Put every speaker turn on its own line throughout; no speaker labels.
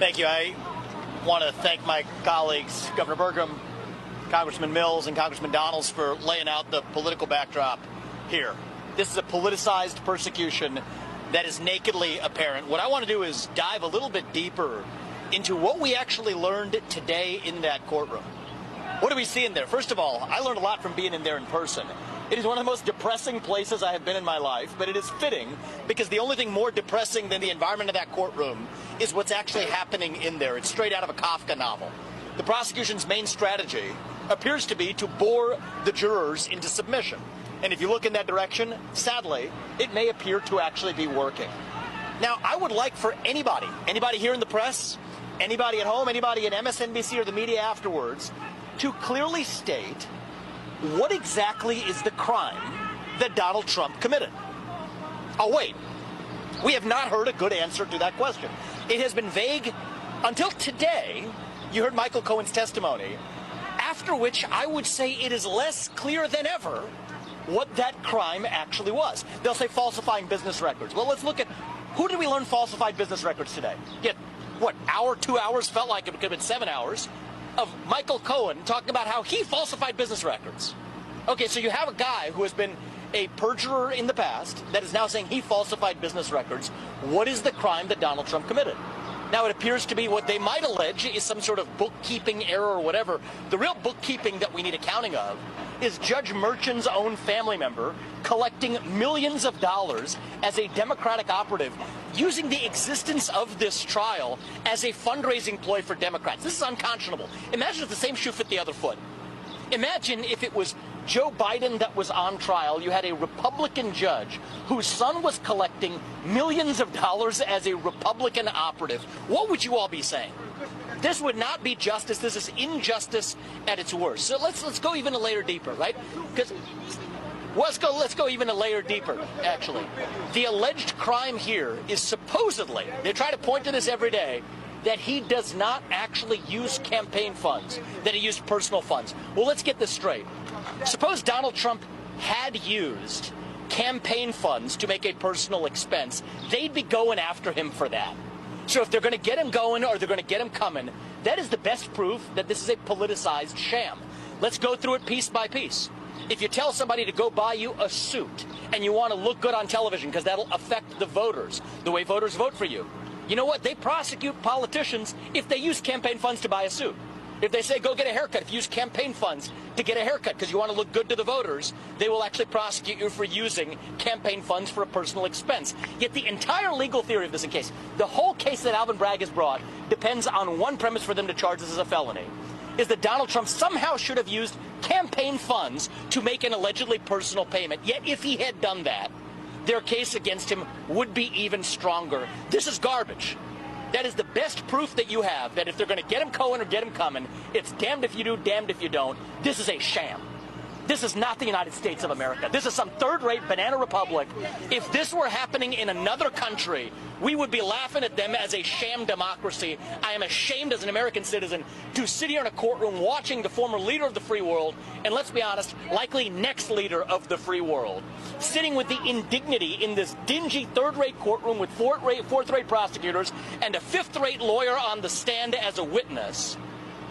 Thank you. I want to thank my colleagues, Governor Burgum, Congressman Mills, and Congressman Donalds for laying out the political backdrop here. This is a politicized persecution that is nakedly apparent. What I want to do is dive a little bit deeper into what we actually learned today in that courtroom. What do we see in there? First of all, I learned a lot from being in there in person. It is one of the most depressing places I have been in my life, but it is fitting because the only thing more depressing than the environment of that courtroom is what's actually happening in there. It's straight out of a Kafka novel. The prosecution's main strategy appears to be to bore the jurors into submission. And if you look in that direction, sadly, it may appear to actually be working. Now, I would like for anybody here in the press, anybody at home, anybody at MSNBC or the media afterwards, to clearly state what exactly is the crime that Donald Trump committed. Oh, wait. We have not heard a good answer to that question. It has been vague until today. You heard Michael Cohen's testimony, after which I would say it is less clear than ever what that crime actually was. They'll say falsifying business records. Well, let's look at who did we learn falsified business records today? Yet, what, hour, 2 hours, felt like it could have been 7 hours, of Michael Cohen talking about how he falsified business records. Okay, so you have a guy who has been a perjurer in the past that is now saying he falsified business records. What is the crime that Donald Trump committed? Now, it appears to be what they might allege is some sort of bookkeeping error or whatever. The real bookkeeping that we need accounting of is Judge Merchan's own family member collecting millions of dollars as a Democratic operative, using the existence of this trial as a fundraising ploy for Democrats. This is unconscionable. Imagine if the same shoe fit the other foot. Imagine if it was Joe Biden that was on trial. You had a Republican judge whose son was collecting millions of dollars as a Republican operative. What would you all be saying? This would not be justice. This is injustice at its worst. So let's go even a layer deeper, right? Because let's go even a layer deeper, actually. The alleged crime here is supposedly, they try to point to this every day, that he does not actually use campaign funds, that he used personal funds. Well, let's get this straight. Suppose Donald Trump had used campaign funds to make a personal expense. They'd be going after him for that. So if they're going to get him going or they're going to get him coming, that is the best proof that this is a politicized sham. Let's go through it piece by piece. If you tell somebody to go buy you a suit and you want to look good on television because that'll affect the voters, the way voters vote for you, you know what? They prosecute politicians if they use campaign funds to buy a suit. If they say, go get a haircut, if you use campaign funds to get a haircut because you want to look good to the voters, they will actually prosecute you for using campaign funds for a personal expense. Yet the entire legal theory of this case, the whole case that Alvin Bragg has brought, depends on one premise for them to charge this as a felony, is that Donald Trump somehow should have used campaign funds to make an allegedly personal payment. Yet if he had done that, their case against him would be even stronger. This is garbage. That is the best proof that you have that if they're going to get him going or get him coming, it's damned if you do, damned if you don't. This is a sham. This is not the United States of America. This is some third-rate banana republic. If this were happening in another country, we would be laughing at them as a sham democracy. I am ashamed as an American citizen to sit here in a courtroom watching the former leader of the free world, and let's be honest, likely next leader of the free world, sitting with the indignity in this dingy third-rate courtroom with fourth-rate prosecutors and a fifth-rate lawyer on the stand as a witness,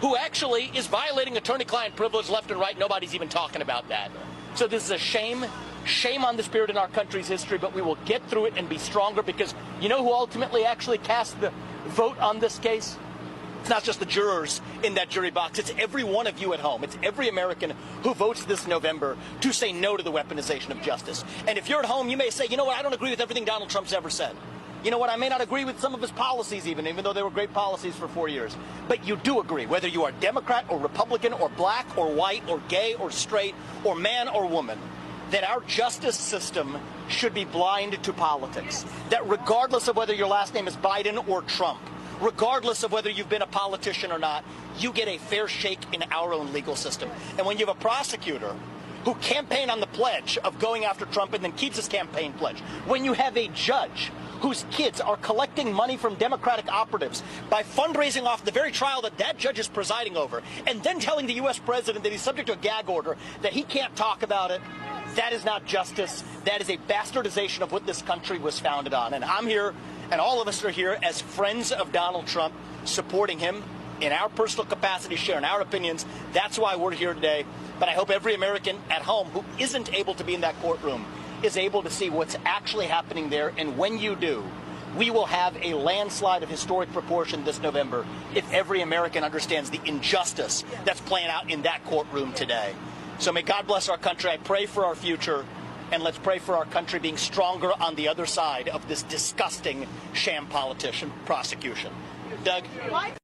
who actually is violating attorney-client privilege left and right. Nobody's even talking about that. So this is a shame. Shame on the spirit in our country's history, but we will get through it and be stronger because you know who ultimately actually cast the vote on this case? It's not just the jurors in that jury box. It's every one of you at home. It's every American who votes this November to say no to the weaponization of justice. And if you're at home, you may say, you know what, I don't agree with everything Donald Trump's ever said. You know what, I may not agree with some of his policies even though they were great policies for 4 years. But you do agree, whether you are Democrat or Republican or black or white or gay or straight or man or woman, that our justice system should be blind to politics. That regardless of whether your last name is Biden or Trump, regardless of whether you've been a politician or not, you get a fair shake in our own legal system. And when you have a prosecutor who campaigned on the pledge of going after Trump and then keeps his campaign pledge, when you have a judge whose kids are collecting money from Democratic operatives by fundraising off the very trial that that judge is presiding over, and then telling the U.S. president that he's subject to a gag order, that he can't talk about it, that is not justice. That is a bastardization of what this country was founded on. And I'm here And all of us are here as friends of Donald Trump, supporting him in our personal capacity, sharing our opinions. That's why we're here today. But I hope every American at home who isn't able to be in that courtroom is able to see what's actually happening there. And when you do, we will have a landslide of historic proportion this November if every American understands the injustice that's playing out in that courtroom today. So may God bless our country. I pray for our future, and let's pray for our country being stronger on the other side of this disgusting sham politician prosecution. Doug?